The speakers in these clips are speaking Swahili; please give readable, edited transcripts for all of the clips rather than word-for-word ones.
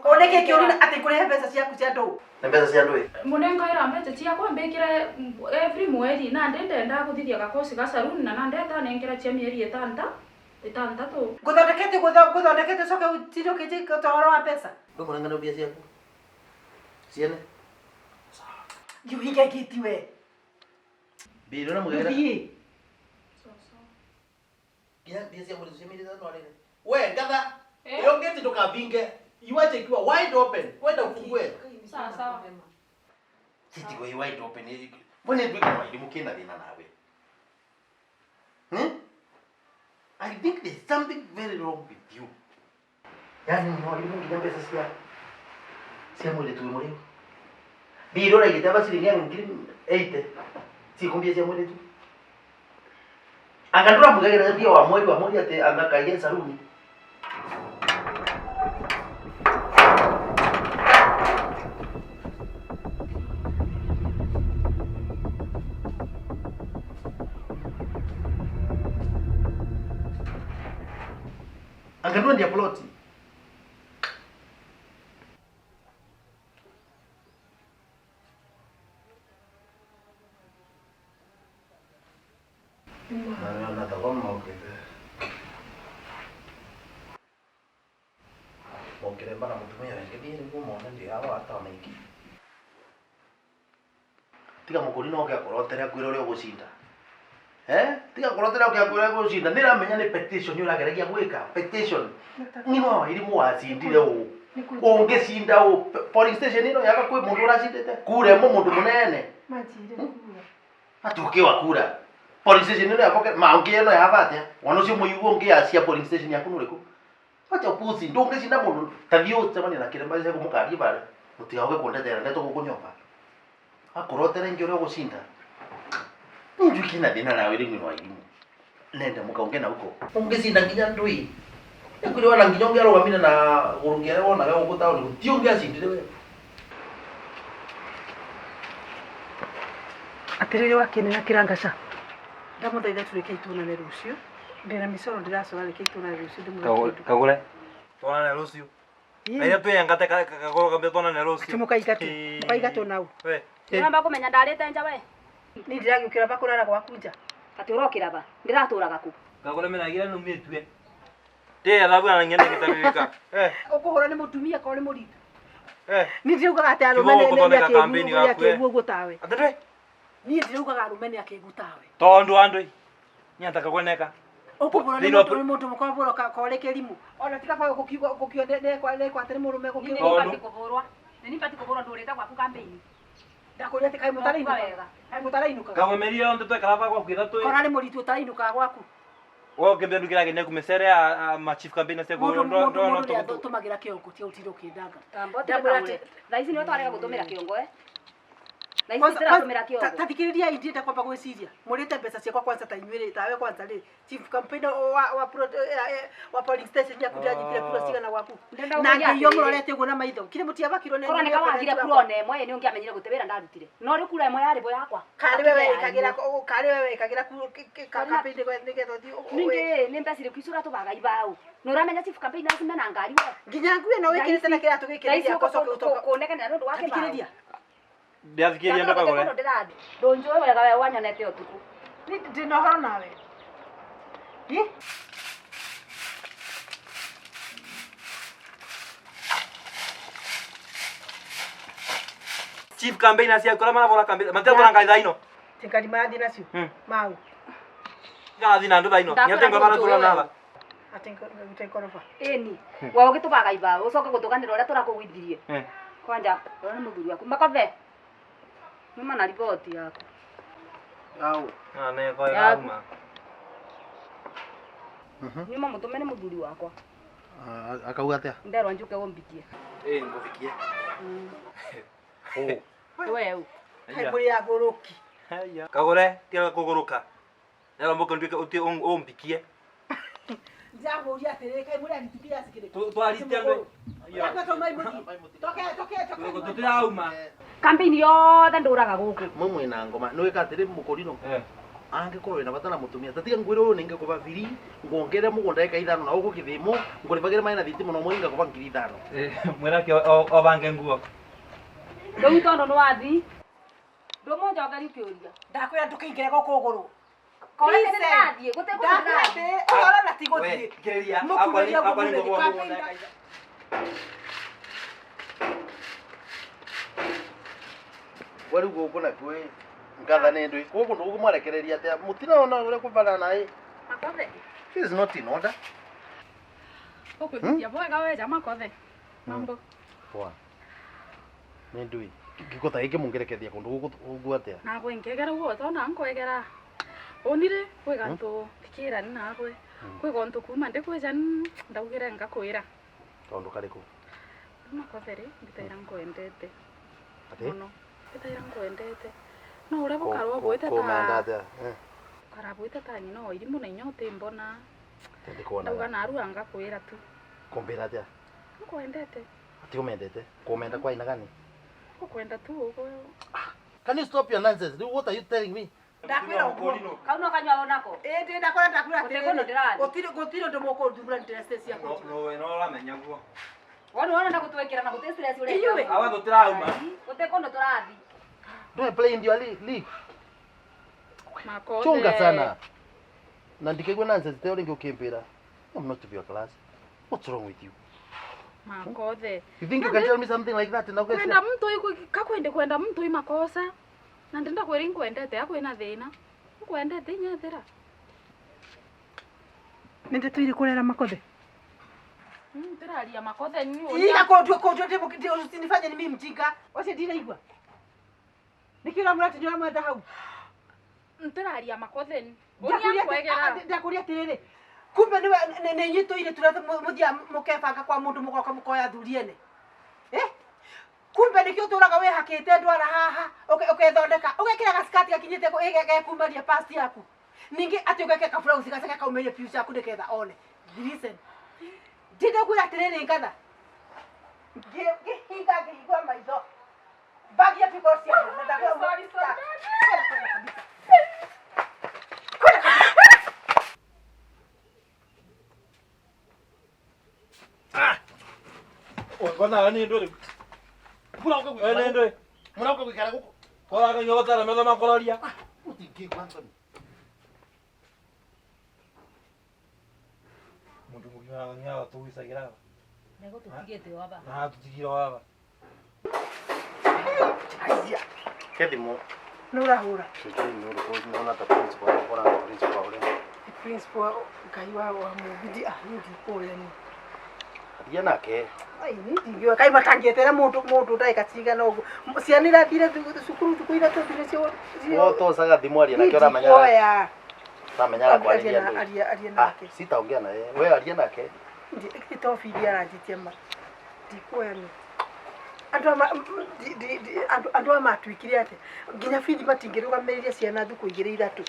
Oneke kioni ati kure pesa ciaku cia ndũ. Na pesa cia ndũ. Munenga ira mbeca ciakwa mbikire every mweri na ndenda guthithia gakosi ga salon na ndenda nengera cia mieri itandatu. Guthondekete coke utiro kiti kutoro wa pesa. Ndũ mũrengana mbia ciaku. Ciene. Yuhike kitiwe. Biro na mugera. Sasa. Mbia cia mũrĩ ciamirira no arene. We ngatha. Yo ngeti ndukavinge. Iwache ikiwa wide open. Wenda ufungue. Sawa. Siti kwa wide open. Mbona ndio kwa wide mukenda thina nawe? I think there's something very wrong with you. Yani no alimu nginya pesa cia mwili tu muri. Biro la gitaba silingi yangu ngiri 80. Si kumbia cia mwili tu. Akandura mugagera ndio wa mwezi ate angakaia saruni. Angadua ndia ploti. Na tawama okete. Okere bana mutumia ngedi ni kumona ndia hawa hata wanaiki. Tiga mukuri no ke akorotera kwira uri ogushinda. Tiga korotera ukiakwira gushinda niramenya ni petition urageregia gwika petition ngino iri muwacindire u ungishinda u police station ino yaka kwi mundu uracindite kure mundu munene Majire kura atukiwa kura police station ino yako maungi ino yavate wano cio muigu ngiacia police station yaku nuriku acha pusi ndungishinda mundu tathio tsamani na kiremba cia kumukari bare utigawe kundetera ndeto gukunyomba akorotera ngiro gushinda nju kina dina nawe ringi no aimu nenda mukaongea huko ungesinda nginya ndui ekuri wala nginya ongero wamina na urungere wona ga ukuta uri utiongia sindire we atirire wakene na kirangasha ndamuthaitha tureke itunane rucio ndina misoro ndiracora reke itunane rucio ndimureke kagure tonane rucio Aya tu yang kata kagoro kambe tonane rucio mukaigatu nau we Namba kumenya ndarite nja we. ni ndiragiukira bakurara gwakunja Ati urokira ba. Ndiraturaga ku. kagure mena gira no mitwe te alabu ananyene kitabika ukuhura ni mutumia ko ni muritu ni ndiugaga ati arume kampeni yake guo tawe atatwe ni ndiugaga arume ni yake gutawe tondu andui nyataka kweneka ukuhura ni mundu mukoburo koreke limu ona tika kwa kukio ne kwa tene murume kukio Ni kuburwa. Ni pati kuburwa ndurita kwa kampeni. ndakuria ati kai mutarainuka kai mutarainuka kagomeria onde twe karaba kwa kwitha twe korani muritu utainuka gwaku wo kembe ndukira gine kumesere ma chief campaign ase go ndo tumagira kiongo tia utiro kidanga Ndamurati. Raisi ni twarega gutumira kiongo Raisi tiratumira kiongo. Tathikiriria indienda kwamba gwiciria murite mbeca ciakwa kwanza ta inyuire tawe kwanza ri chief campaign wa police station ya kujajipira kura cigana gwaku na ngiyo murorete uguo na maitho kire mutia bakiro ne Korani kama ngire kura ne mwe ni ungiamenyire gutebera ndarutire no ri kura imwe yari bo yakwa kari wewe ikagira campaign kwa nigetho ninge ni mbesire kwisura tubaga ibau no ramenya chief campaign asime na ngari we nginya nguye no wikirite na kiratu gikiriria koso kutoka kuoneka na ndo wake thikiriria ndiathikiria ndo kagore ndonjo wega we wanyonete utuku ni ndinohoro nawe chief campaign asia kora mana bora campaign mate kora ngai daino tikari mathi nacio mau ya thina ndo daino nyate ngora mana tura nala atenko ngutengorofa eni wa ugitubaga ibau ucoka gutuganira uria turakugwithirie kwanja ora ni muthuri waku makove mama na ripoti yako au ne ko yauma Nyuma mutume ni muthuri wakwa akauga atia nderwa njuke wombikie ngofikie wewe hai muri ya goroki kagore tia kuguruka Ela mboka ndike umpikie. Jambo ya tereka muri anitikia sikire. Twaritia ndo. Yakata mai muti. Toke. Tutirauma. Campaign yothe nduraga guku. Mumwe na ngoma no ikatire mukorino. Angikorwo ina bata na mutumia tatiga ngwire ru ninge kuba biri ngongere mugunda eka ithano na uko kithimo ngoribagire mai na thitima no mwinga kuba ngiri ithano. Mwera ke obange nguo. Ndu tondo no wathi. Ndu monja ngari kiuria. Ndakwira ndukiingire gukuguru. Kore ndathie gute ndathie. Ora na tigo thie. Kireria akwa ni ngwa mugunda eka. Wari guko na kwe ngatha ni ndu guko ndu gumwarekereria atia mutina ona ure kubana nae. Makothe. She is not in order. Okuthia bwega weja makothe. Mambo. Poa. Ni ndu ngikota iki mungerekethia kundu guku atia. Na gwe ngegera ugo tona nkwegera. Onire kwe ganto tikira ni na gwe. Kwe gonto kuma ndikweja ndaugire ngakwira. Tondu kariku. Makothe ri ngitaira nkwendete. Ati? No. Ngitaira nkwendete. No ure bukarwa gwete ta. Komenda Karabwite ta nyino irimu na inyote mbona. Tende kuona. Ndauga naru anga kwira tu. Kombera atia. Nkwendete. Ati umendete. Komenda kwa ina gani? Ukwenda tu ugo. Can you stop your nonsense? What are you telling me? Ndakwira ugo. Kauno kanywa onako. Ndi ndakwira ndakwira Utekono ndirani. Gotiro ndo moko ndubura ndress ya ko. No ramenya guo. Wona ndakutwekera na gutesira ule. Iyuwe. Awa tutirauma. Utekono turathi. Don't play in your league. Makothe. Chunga sana. Na ndikegwe nonsense telling you kimpira. I'm not to be your class. What's wrong with you? Makothe. You think you can tell me something like that and now Kwenda mtu iko kwenda mtu makosa. Na ndenda kweri nkwendete akwina thina. Nkwendete nyathira. Nende tuiri kurera makothe. Ndiraria makothe ni Ika ko ndio usinifanye ni mimi mjinga. Wacha ndira igwa. Nikiona murati ndio mwenda hau. Ndiraria makothe ni. Unia kwegera. Ndakuria tiriri. Kumbe ni nyito ile turathe muthia mukebanga kwa mundu mugoka mukoya thuriene. Kumbe nikio turaga we hakite ndwara haha ukethondeka ugekira gaskati gakinyite ko kumaria past yaku. Ningi ati ugeke ka blouse gaseka kaumerie piu yaku ndiketha one. Listen. Ndinde kwira tiriri ngatha. Hinga ngigwa maitho. Bagi ya pikosi ya ndakwa. Sorry. Kona ni ndori. Pula uko kwa. Ende. Muna uko kwa guko. Kwa ka nyota na melo makoloria. Utingi kwanza. Mundu mugina ngaya tu isagira. Nego tutigete waba. Na tutigiro waba. Aiya. Kedimo. Nurahura. Sijui ni uko unaona ta principal bora na principal ule. Principal kaiwa wa mubidi ahudi pole ni. Adia nake. Ai ni ndio kai matangetera mundu dai katiga no. Cianira thire cukuru tukuira tu thire cio. Woto saga thimwari na kiora manyara. Oya. Tamenyara kwa aria nake. Sitaongea na yeye. Wewe aria nake. Ndi tofidia aranjitie ma. Ndikuoya ni. Andu amatwikire ate nginya fidi matingirugamiria ciana thuku igire iratu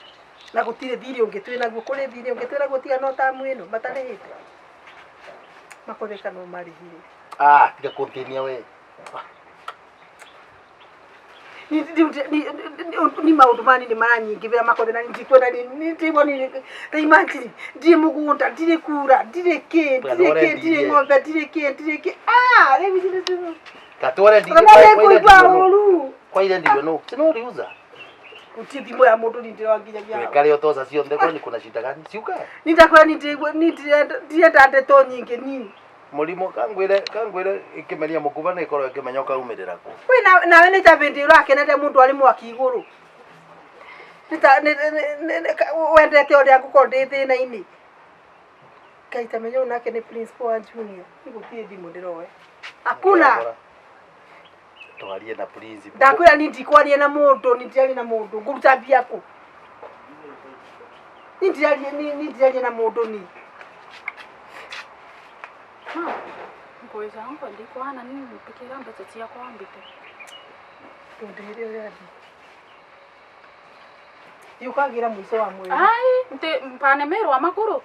na gutire thiri ungitwe naguo kuri thiri ungitwe naguo tiga no tamu ino matarehite makoreka no marihire tiga continue we ni maundu mani ni maranyingi vira makore na ndikwenda ni tibo ni imagine ndi mugunda ndire kura ndire ke ndire ng'ombe ndire ke levi ndire katore ndi kwa ile ndio no sino riuza utithimo ya mundu ndiro nginya ya kale otoza sio ndeko ni kuna shida gani siuka nitakora ndienda ndeto nyingi nini mulimo kangwire ikimeria mukuba na ikoro ikimenyoka umirira ku we nawe ni tabindi rake nende mundu ali mwaki iguru wendete uri akukonde thina ini kaita menyo nake ni principal wa junior nigutie thimu ndiroe hakuna twarie na principal ndakwira ni ndikwarie na mundu nitiari na mundu nguruta biaku nitiari na mundu ni Ngoja ngo ndikwana nini mpikira mbeto tia kwa mbite. Ndire yadi. Yukagira mwiso wa mwezi. Ai, mpane mero wa makuru.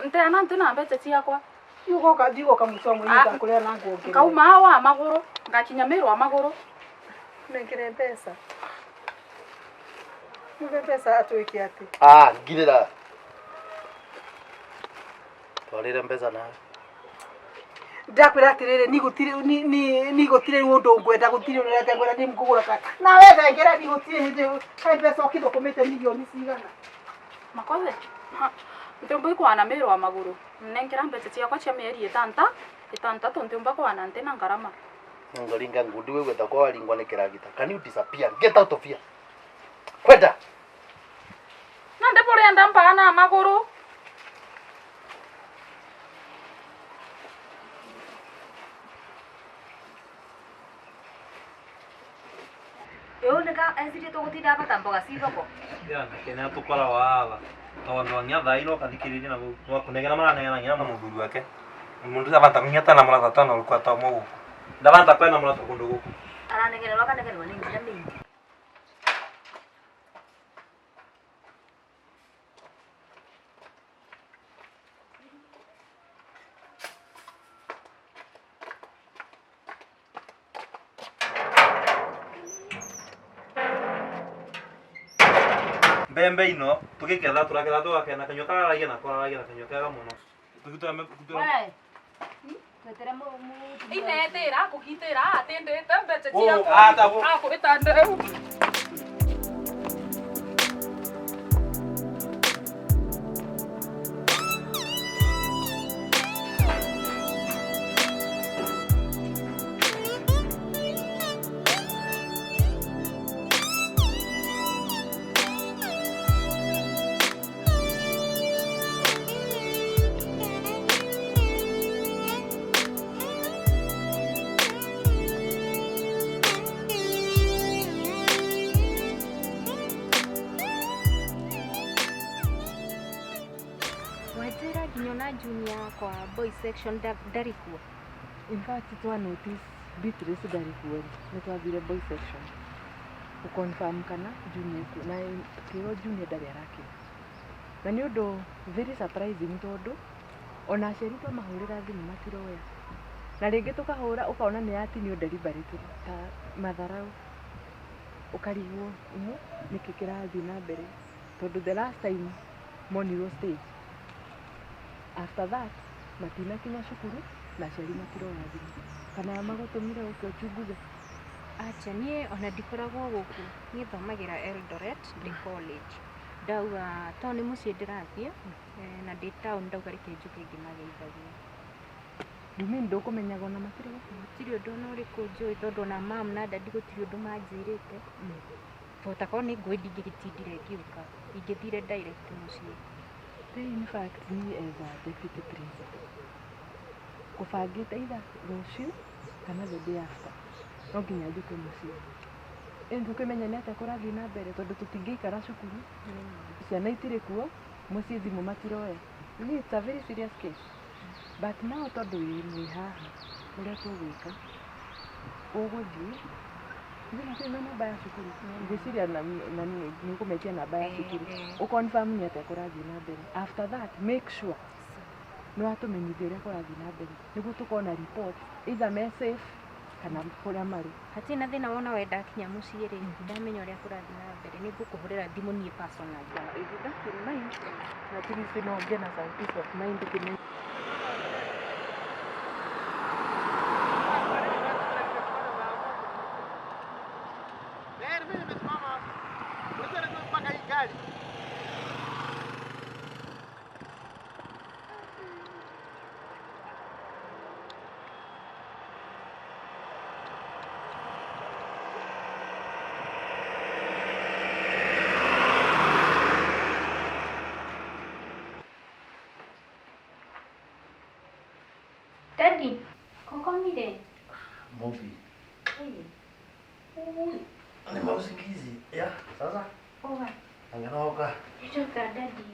Nte anante na mbete ciakwa. Yuko kadhigo kamwiso wa mwezi kakulia na ngogere. Kauma wa maguru, ngakinya mero wa maguru. Nengere pesa. Nengere pesa atuiki ati. Ngirira. Twarire mbeza na. Ndakwira atirire ni gutire undu ngwenda gutire urete ngwenda ndi mkugura ka. Na wewe ngera ni gutire ndi kai pesa okido komete milioni cigana. Makothe. Ntumbu ikwana mero wa maguru. Nengera mbete ciakwa cia mieri 6 ntumbu kwana nte na ngarama. Ngoringa ngudi wewe takwa walingwa ne kiragita. Can you disappear? Get out of here. Kwenda. Na ndepore ndamba na maguru. Neka ezire to gutinda batamboga cithoko. Kenya tukora wala. Tondo nya thaino kathikiriria na gwa kunegera maranegera ngira muthuri wake. Mundu avanta kunyata na mura tatana ulikuwa ta mugu. Ndavanta kwena mura tukundu guku. Aranegerwa kanegerwa ni ngira mingi. Mbembe ino tukiketha turaketha tugakena kanyo kararagia na kwararagia na kanyo kega muno. Wai. Twetere mu Inetera kugitira atendete mbete ciakwa. Kubitande. Wajira ginyona junior kwa boy section darikuwa. In fact, twa notice Beatrice darikuwa. Nitwathire boy section. Ukonfirm kana junior na kiro junior ndari araki. Na ni undu very surprising tondu ona aciari twamahurira thimu matiroya. Na ringi tukahura ukaona ni atini delivery ta matharau. Ukarigwo niki kirathi na mbere tondu the last time moniro stage. After that, matina kinya cukuru na aciari matiroya thimu. Kana magutumire ukio chunguze. Acha nie ona ndikoragwo guku nie thomagira Eldoret the college. Ndauga to ni mucie ndirathie na ndi town ndauga reke njuke ngimageithagia. Ndumi ndukumenyaga ona matire guku. Gutiri undu ona uriku njui tondu na mam na dadi gutiri undu manjirite. Totako ni ngui ndingigitindire ngiuka. Ingithire direct mucie. In fact, me as a deputy principal. Kufagita either rũciũ kana the day after. No nginya njuke muciĩ. Ndukimenya nĩ atĩa kũrathiĩ na mbere tondũ tũtingĩikara cukuru. Ciana itirĩ kuo, muciĩ thimũ matiroya. It's a very serious case. But now tondu wĩ haha, ũrĩa tũgwĩka, ũgũthiĩ Ndina kwenda namba ya cukuru. Ngwĩciria na nĩ ũkũmetia namba ya cukuru. Ũconfirm nĩ atĩa kũrathiĩ na mbere. After that, make sure nĩ watũmenyithia ũrĩa kũrathiĩ na mbere. Nĩguo tũkona report either me safe kana kũrĩa marĩ. Hatirĩ na thĩna wona wenda kinya muciĩ rĩ, ndamenya ũrĩa kũrathiĩ na mbere. Nĩngũkũhũrĩra thimũ niĩ personal. If you don't mind, at least no ngĩe na some peace of mind kĩmenya. Daddy, koko mire. Movie. Ui. Ni mausingizi. Ya, sasa. Oga. Anganaoka. Nitoka daddy.